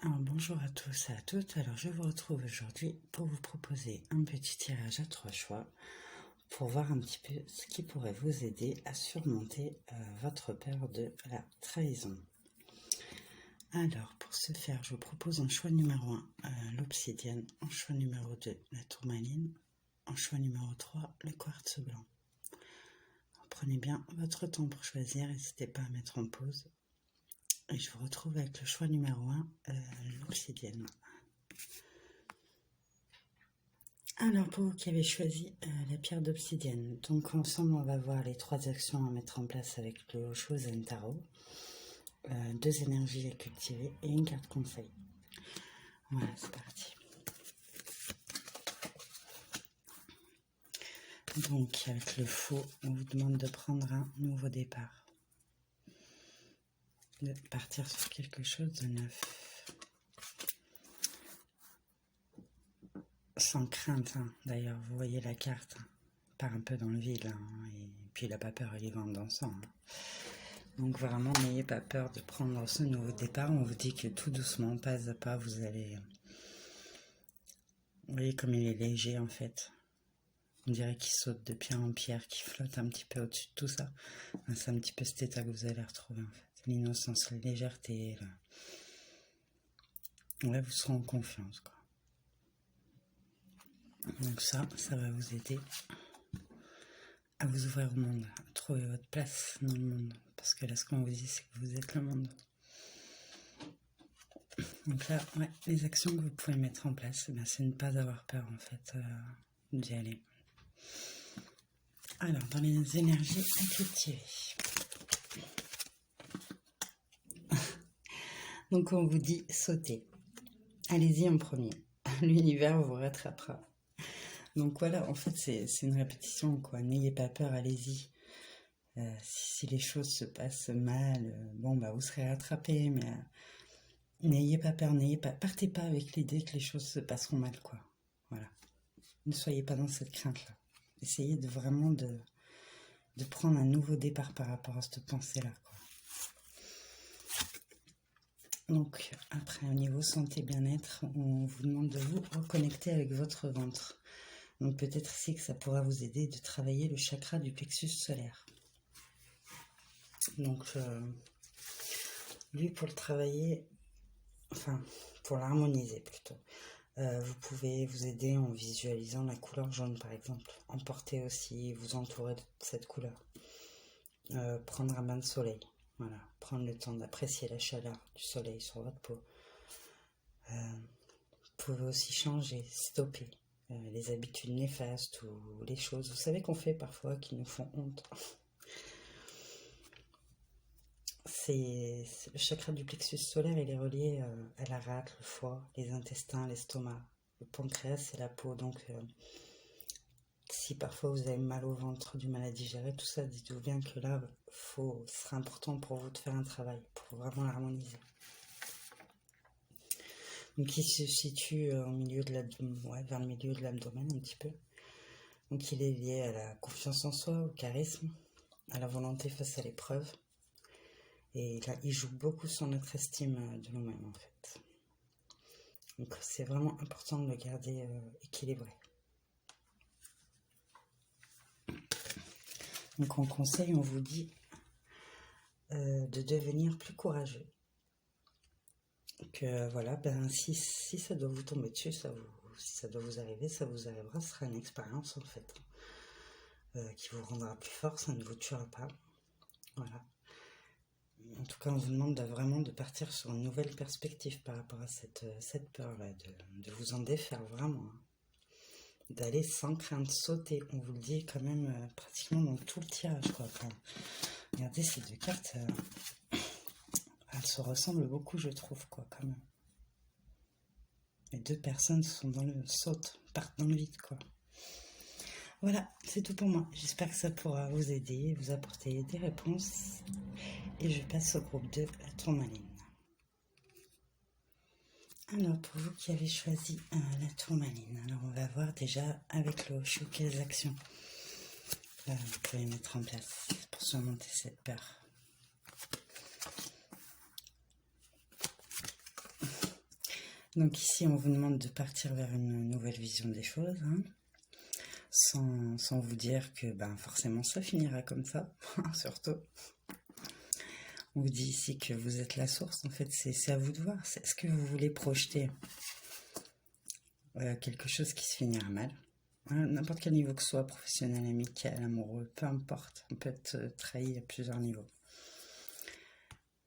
Alors, bonjour à tous et à toutes. Alors, je vous retrouve aujourd'hui pour vous proposer un petit tirage à 3 choix pour voir un petit peu ce qui pourrait vous aider à surmonter votre peur de la trahison. Alors, pour ce faire, je vous propose en choix numéro 1 l'obsidienne, en choix numéro 2 la tourmaline, en choix numéro 3 le quartz blanc. Alors, prenez bien votre temps pour choisir, n'hésitez pas à mettre en pause. Et je vous retrouve avec le choix numéro 1, l'obsidienne. Alors, pour vous qui avez choisi la pierre d'obsidienne, donc ensemble, on va voir les 3 actions à mettre en place avec le Chosen Tarot, 2 énergies à cultiver et une carte conseil. Voilà, c'est parti. Donc, avec le faux, on vous demande de prendre un nouveau départ, de partir sur quelque chose de neuf. Sans crainte, hein. D'ailleurs, vous voyez la carte, hein. Part un peu dans le vide, hein. Et puis il n'a pas peur, il est vent dansant. Hein. Donc vraiment, n'ayez pas peur de prendre ce nouveau départ. On vous dit que tout doucement, pas à pas, vous allez... Vous voyez comme il est léger en fait. On dirait qu'il saute de pierre en pierre, qu'il flotte un petit peu au-dessus de tout ça. C'est un petit peu cet état que vous allez retrouver en fait. L'innocence, la légèreté. Là, vous serez en confiance, quoi. Donc ça va vous aider à vous ouvrir au monde, à trouver votre place dans le monde. Parce que là, ce qu'on vous dit, c'est que vous êtes le monde. Donc là, ouais, les actions que vous pouvez mettre en place, c'est ne pas avoir peur, en fait, d'y aller. Alors, dans les énergies à cultiver. Donc, on vous dit sauter. Allez-y en premier. L'univers vous rattrapera. Donc voilà, en fait, c'est une répétition, quoi. N'ayez pas peur, allez-y. Si les choses se passent mal, bon, bah, vous serez rattrapé, mais n'ayez pas peur, partez pas avec l'idée que les choses se passeront mal, quoi. Voilà. Ne soyez pas dans cette crainte-là. Essayez de vraiment de prendre un nouveau départ par rapport à cette pensée-là, quoi. Donc, après, au niveau santé, bien-être, on vous demande de vous reconnecter avec votre ventre. Donc, peut-être ici que ça pourra vous aider de travailler le chakra du plexus solaire. Donc, lui, pour le travailler, enfin, pour l'harmoniser plutôt, vous pouvez vous aider en visualisant la couleur jaune, par exemple. Emporter aussi, vous entourer de cette couleur. Prendre un bain de soleil. Voilà, prendre le temps d'apprécier la chaleur du soleil sur votre peau. Vous pouvez aussi changer, stopper les habitudes néfastes ou les choses, vous savez, qu'on fait parfois qui nous font honte. Le chakra du plexus solaire, il est relié à la rate, le foie, les intestins, l'estomac, le pancréas et la peau. Donc, si parfois vous avez mal au ventre, du mal à digérer, tout ça, dites-vous bien que là, ce sera important pour vous de faire un travail, pour vraiment l'harmoniser. Donc il se situe au milieu de l'abdomen, vers le milieu de l'abdomen un petit peu. Donc il est lié à la confiance en soi, au charisme, à la volonté face à l'épreuve. Et là, il joue beaucoup sur notre estime de nous-mêmes en fait. Donc c'est vraiment important de le garder équilibré. Donc en conseil, on vous dit de devenir plus courageux. Que voilà, si ça doit vous tomber dessus, si ça doit vous arriver, ça vous arrivera, ce sera une expérience en fait, qui vous rendra plus fort, ça ne vous tuera pas. Voilà. En tout cas, on vous demande vraiment de partir sur une nouvelle perspective par rapport à cette peur-là, de vous en défaire vraiment, hein. D'aller sans crainte, sauter, on vous le dit quand même pratiquement dans tout le tirage, quoi. Enfin, regardez ces 2 cartes, elles se ressemblent beaucoup, je trouve, quoi, quand même. Les 2 personnes partent dans le vide, quoi. Voilà, c'est tout pour moi. J'espère que ça pourra vous aider, vous apporter des réponses. Et je passe au groupe 2, la tourmaline. Alors, pour vous qui avez choisi la tourmaline, alors on va voir déjà avec le Osho quelles actions vous pouvez mettre en place pour surmonter cette peur. Donc ici, on vous demande de partir vers une nouvelle vision des choses, hein, sans vous dire que ben, forcément ça finira comme ça, surtout. On vous dit ici que vous êtes la source, en fait, c'est à vous de voir. Est-ce que vous voulez projeter quelque chose qui se finira mal? N'importe quel niveau que ce soit, professionnel, amical, amoureux, peu importe. On peut être trahi à plusieurs niveaux.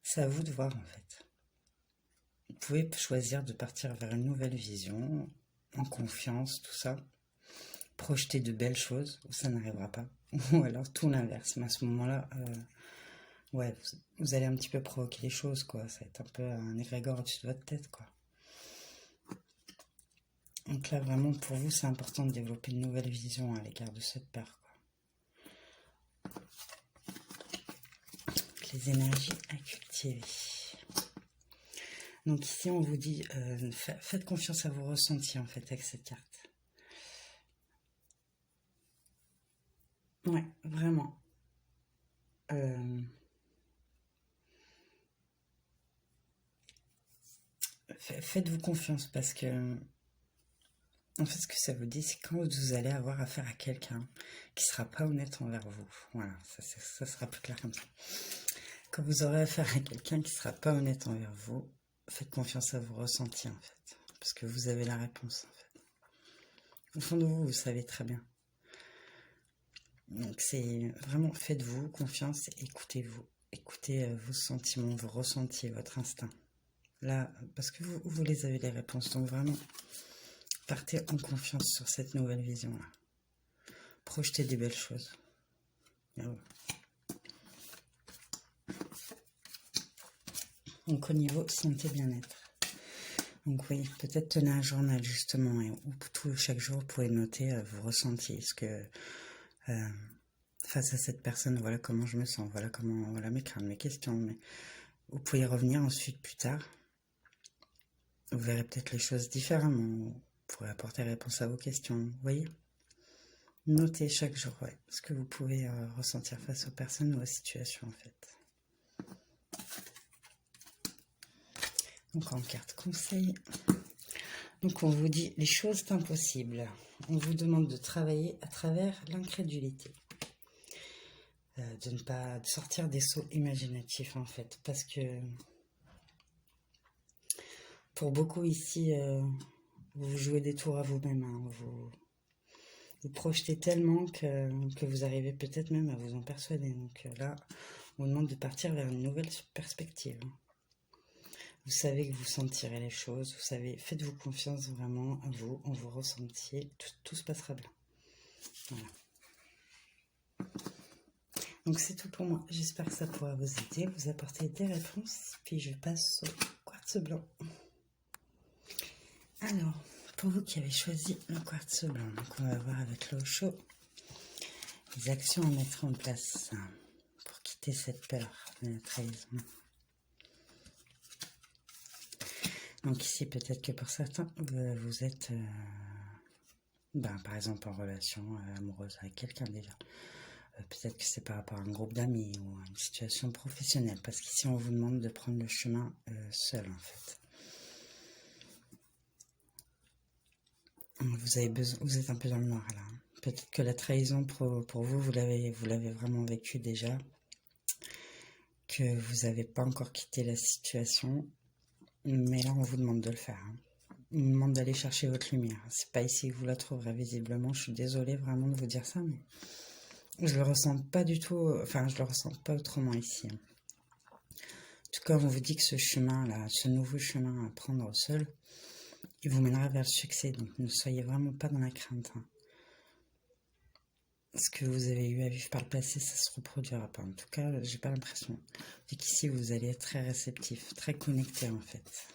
C'est à vous de voir, en fait. Vous pouvez choisir de partir vers une nouvelle vision, en confiance, tout ça. Projeter de belles choses, où ça n'arrivera pas. Ou alors tout l'inverse. Mais à ce moment-là, ouais, vous allez un petit peu provoquer les choses, quoi. Ça va être un peu un égrégore au-dessus de votre tête, quoi. Donc là, vraiment, pour vous, c'est important de développer une nouvelle vision à l'égard de cette peur, quoi. Les énergies à cultiver. Donc ici, on vous dit, faites confiance à vos ressentis, en fait, avec cette carte. Ouais, vraiment. Faites-vous confiance parce que, en fait, ce que ça vous dit, c'est quand vous allez avoir affaire à quelqu'un qui sera pas honnête envers vous. Voilà, ça sera plus clair comme ça. Quand vous aurez affaire à quelqu'un qui sera pas honnête envers vous, faites confiance à vos ressentis, en fait. Parce que vous avez la réponse, en fait. Au fond de vous, vous savez très bien. Donc c'est vraiment, faites-vous confiance et écoutez-vous. Écoutez vos sentiments, vos ressentis, votre instinct. Là, parce que vous les avez les réponses. Donc vraiment, partez en confiance sur cette nouvelle vision-là. Projetez des belles choses. Ah ouais. Donc au niveau santé bien-être. Donc oui, peut-être tenez un journal justement, où chaque jour vous pouvez noter vos ressentis. Ce que face à cette personne, voilà comment je me sens, voilà comment, voilà mes craintes, mes questions. Mais vous pouvez revenir ensuite plus tard. Vous verrez peut-être les choses différemment. Vous pourrez apporter réponse à vos questions. Vous voyez? Notez chaque jour, ouais, ce que vous pouvez ressentir face aux personnes ou aux situations en fait. Donc en carte conseil, donc on vous dit les choses impossibles. On vous demande de travailler à travers l'incrédulité. De ne pas sortir des sauts imaginatifs en fait. Parce que pour beaucoup ici, vous jouez des tours à vous-même. Hein, vous projetez tellement que vous arrivez peut-être même à vous en persuader. Donc là, on vous demande de partir vers une nouvelle perspective. Vous savez que vous sentirez les choses, vous savez, faites-vous confiance vraiment à vous, en vos ressentis, tout se passera bien. Voilà. Donc c'est tout pour moi, j'espère que ça pourra vous aider, vous apporter des réponses, puis je passe au quartz blanc. Alors, pour vous qui avez choisi le quartz blanc, donc on va voir avec l'eau chaude les actions à mettre en place pour quitter cette peur de la trahison. Donc ici, peut-être que pour certains, vous êtes, par exemple, en relation amoureuse avec quelqu'un déjà. Peut-être que c'est par rapport à un groupe d'amis ou à une situation professionnelle. Parce qu'ici, on vous demande de prendre le chemin seul, en fait. Vous êtes un peu dans le noir, là. Peut-être que la trahison, pour vous, vous l'avez vraiment vécu déjà. Que vous n'avez pas encore quitté la situation. Mais là, on vous demande de le faire. Hein. On vous demande d'aller chercher votre lumière. C'est pas ici que vous la trouverez visiblement. Je suis désolée vraiment de vous dire ça, mais je le ressens pas du tout. Enfin, je le ressens pas autrement ici. En tout cas, on vous dit que ce chemin-là, ce nouveau chemin à prendre seul, il vous mènera vers le succès. Donc, ne soyez vraiment pas dans la crainte. Hein. Ce que vous avez eu à vivre par le passé, ça se reproduira pas. En tout cas, j'ai pas l'impression. Et qu'ici, vous allez être très réceptif, très connecté en fait.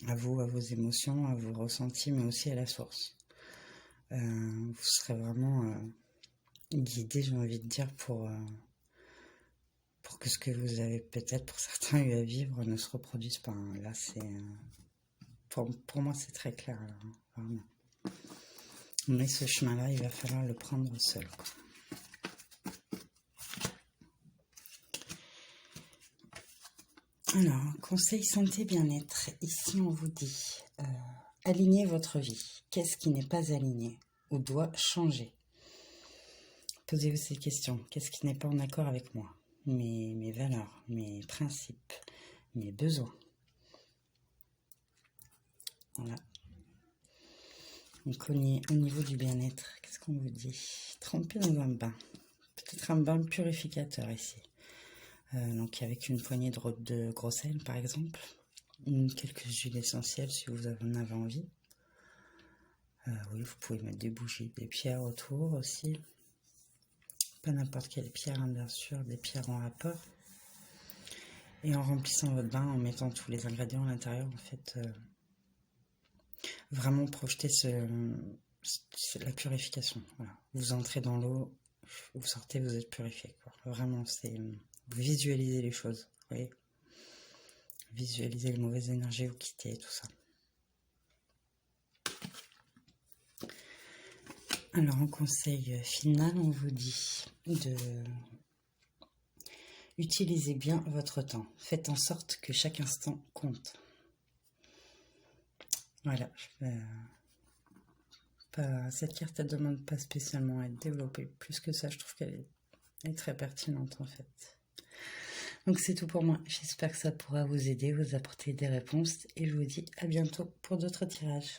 À vous, à vos émotions, à vos ressentis, mais aussi à la source. Vous serez vraiment guidé, j'ai envie de dire, pour que ce que vous avez peut-être pour certains eu à vivre ne se reproduise pas. Hein. Là, c'est pour moi, c'est très clair. Là, hein, vraiment. Mais ce chemin-là, il va falloir le prendre seul. Quoi. Alors, conseil santé bien-être. Ici, on vous dit, alignez votre vie. Qu'est-ce qui n'est pas aligné ou doit changer? Posez-vous ces questions. Qu'est-ce qui n'est pas en accord avec moi? Mes valeurs, mes principes, mes besoins. Voilà. Donc, au niveau du bien-être, qu'est-ce qu'on vous dit? Tremper dans un bain. Peut-être un bain purificateur ici. Donc, avec une poignée de gros sel, par exemple. Quelques huiles essentielles si vous en avez envie. Oui, vous pouvez mettre des bougies, des pierres autour aussi. Pas n'importe quelle pierre, hein, bien sûr, des pierres en rapport. Et en remplissant votre bain, en mettant tous les ingrédients à l'intérieur, en fait, vraiment projeter la purification. Voilà. Vous entrez dans l'eau, vous sortez, vous êtes purifié. Quoi. Vraiment, c'est vous visualisez les choses. Vous voyez, visualisez les mauvaises énergies, vous quittez, tout ça. Alors, en conseil final, on vous dit de utiliser bien votre temps. Faites en sorte que chaque instant compte. Voilà. Cette carte, elle ne demande pas spécialement à être développée. Plus que ça, je trouve qu'elle est très pertinente en fait. Donc c'est tout pour moi. J'espère que ça pourra vous aider, vous apporter des réponses. Et je vous dis à bientôt pour d'autres tirages.